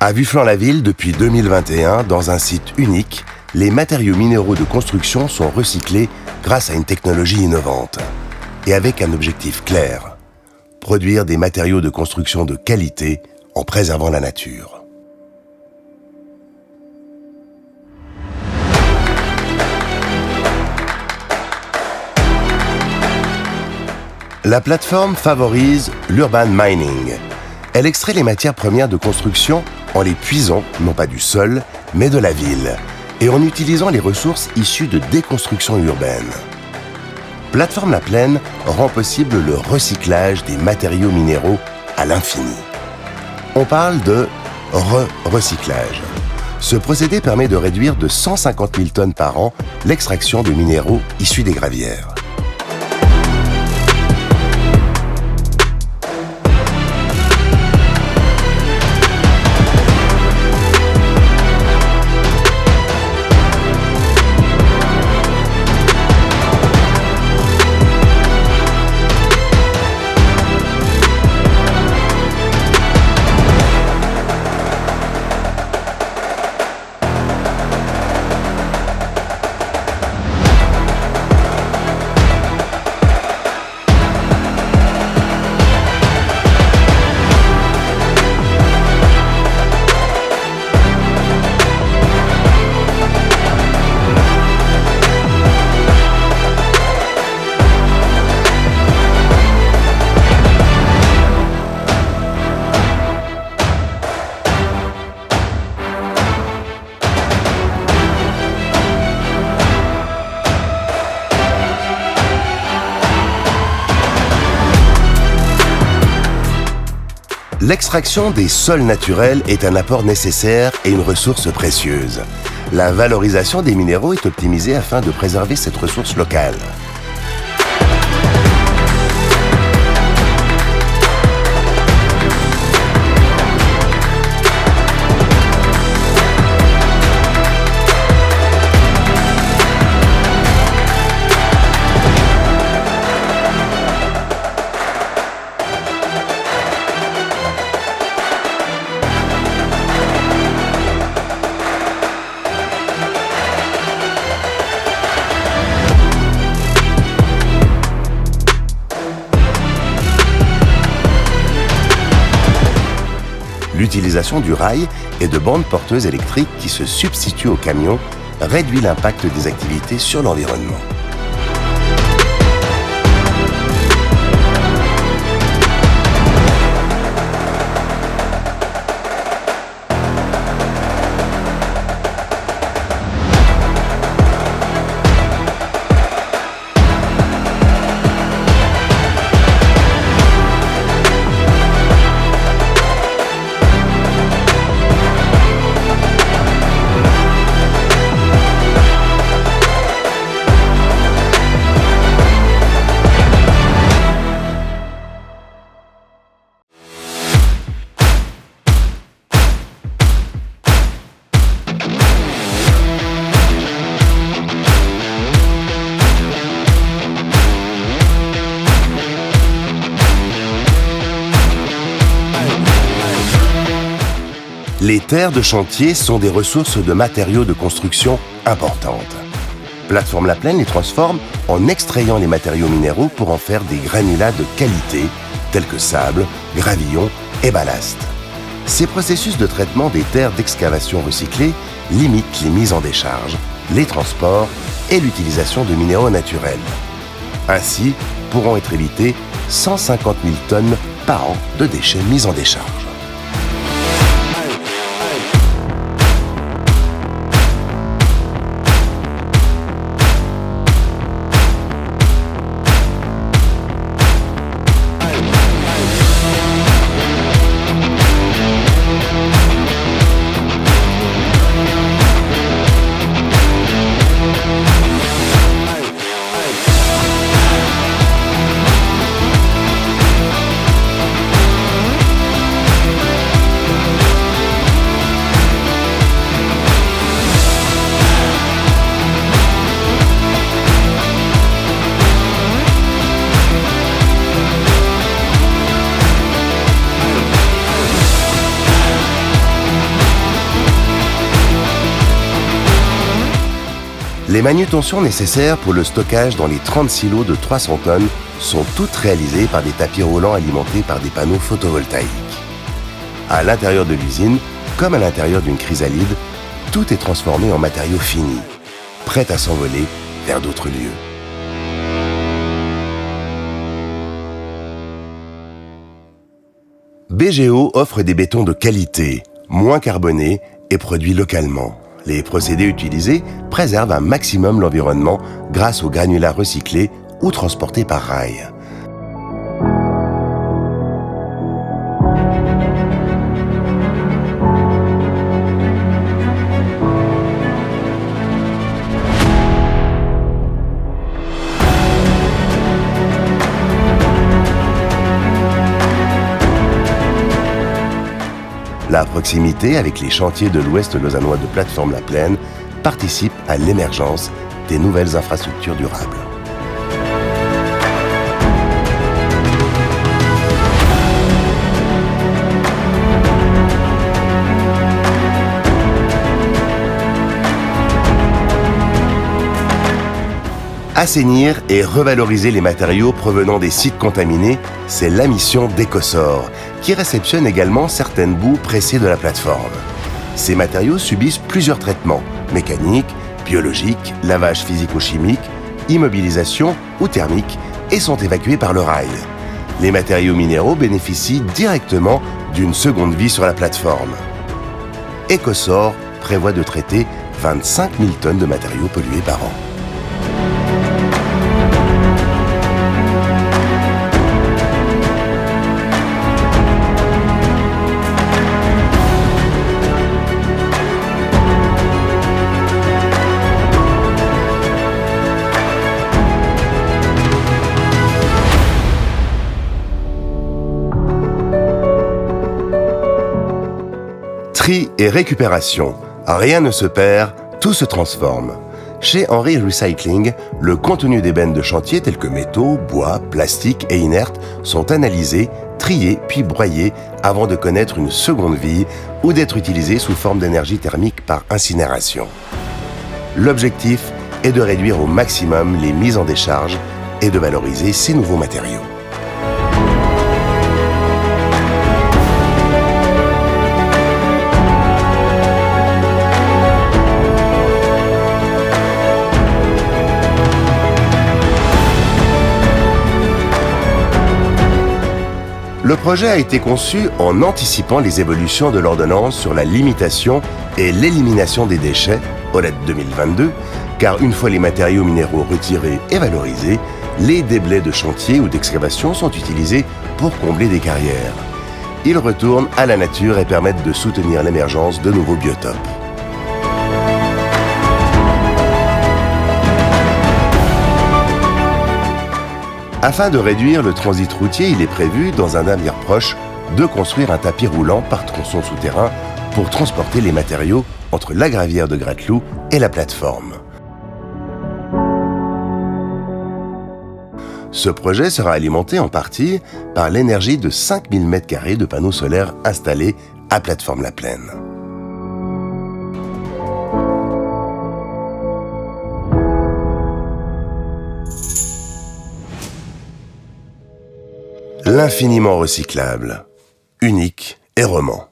À Vufflans-la-Ville, depuis 2021, dans un site unique, les matériaux minéraux de construction sont recyclés grâce à une technologie innovante. Et avec un objectif clair, produire des matériaux de construction de qualité en préservant la nature. La plateforme favorise l'urban mining. Elle extrait les matières premières de construction en les puisant, non pas du sol, mais de la ville, et en utilisant les ressources issues de déconstruction urbaine. Plateforme La Plaine rend possible le recyclage des matériaux minéraux à l'infini. On parle de recyclage. Ce procédé permet de réduire de 150 000 tonnes par an l'extraction de minéraux issus des gravières. L'extraction des sols naturels est un apport nécessaire et une ressource précieuse. La valorisation des minéraux est optimisée afin de préserver cette ressource locale. L'utilisation du rail et de bandes porteuses électriques qui se substituent aux camions réduit l'impact des activités sur l'environnement. Les terres de chantier sont des ressources de matériaux de construction importantes. Plateforme La Plaine les transforme en extrayant les matériaux minéraux pour en faire des granulats de qualité, tels que sable, gravillon et ballast. Ces processus de traitement des terres d'excavation recyclées limitent les mises en décharge, les transports et l'utilisation de minéraux naturels. Ainsi, pourront être évitées 150 000 tonnes par an de déchets mis en décharge. Les manutentions nécessaires pour le stockage dans les 30 silos de 300 tonnes sont toutes réalisées par des tapis roulants alimentés par des panneaux photovoltaïques. À l'intérieur de l'usine, comme à l'intérieur d'une chrysalide, tout est transformé en matériaux finis, prêts à s'envoler vers d'autres lieux. BGO offre des bétons de qualité, moins carbonés et produits localement. Les procédés utilisés préservent un maximum l'environnement grâce aux granulats recyclés ou transportés par rail. La proximité avec les chantiers de l'Ouest lausannois de Plateforme La Plaine participe à l'émergence des nouvelles infrastructures durables. Assainir et revaloriser les matériaux provenant des sites contaminés, c'est la mission d'Ecosor, qui réceptionne également certaines boues pressées de la plateforme. Ces matériaux subissent plusieurs traitements, mécaniques, biologiques, lavage physico-chimique, immobilisation ou thermique, et sont évacués par le rail. Les matériaux minéraux bénéficient directement d'une seconde vie sur la plateforme. Ecosor prévoit de traiter 25 000 tonnes de matériaux pollués par an. Tri et récupération. Rien ne se perd, tout se transforme. Chez Henry Recycling, le contenu des bennes de chantier tels que métaux, bois, plastique et inertes sont analysés, triés puis broyés avant de connaître une seconde vie ou d'être utilisés sous forme d'énergie thermique par incinération. L'objectif est de réduire au maximum les mises en décharge et de valoriser ces nouveaux matériaux. Le projet a été conçu en anticipant les évolutions de l'ordonnance sur la limitation et l'élimination des déchets, OLED 2022, car une fois les matériaux minéraux retirés et valorisés, les déblais de chantier ou d'excavation sont utilisés pour combler des carrières. Ils retournent à la nature et permettent de soutenir l'émergence de nouveaux biotopes. Afin de réduire le transit routier, il est prévu, dans un avenir proche, de construire un tapis roulant par tronçon souterrain pour transporter les matériaux entre la gravière de Grattelou et la plateforme. Ce projet sera alimenté en partie par l'énergie de 5000 m² de panneaux solaires installés à Plateforme La Plaine. L'infiniment recyclable, unique et roman.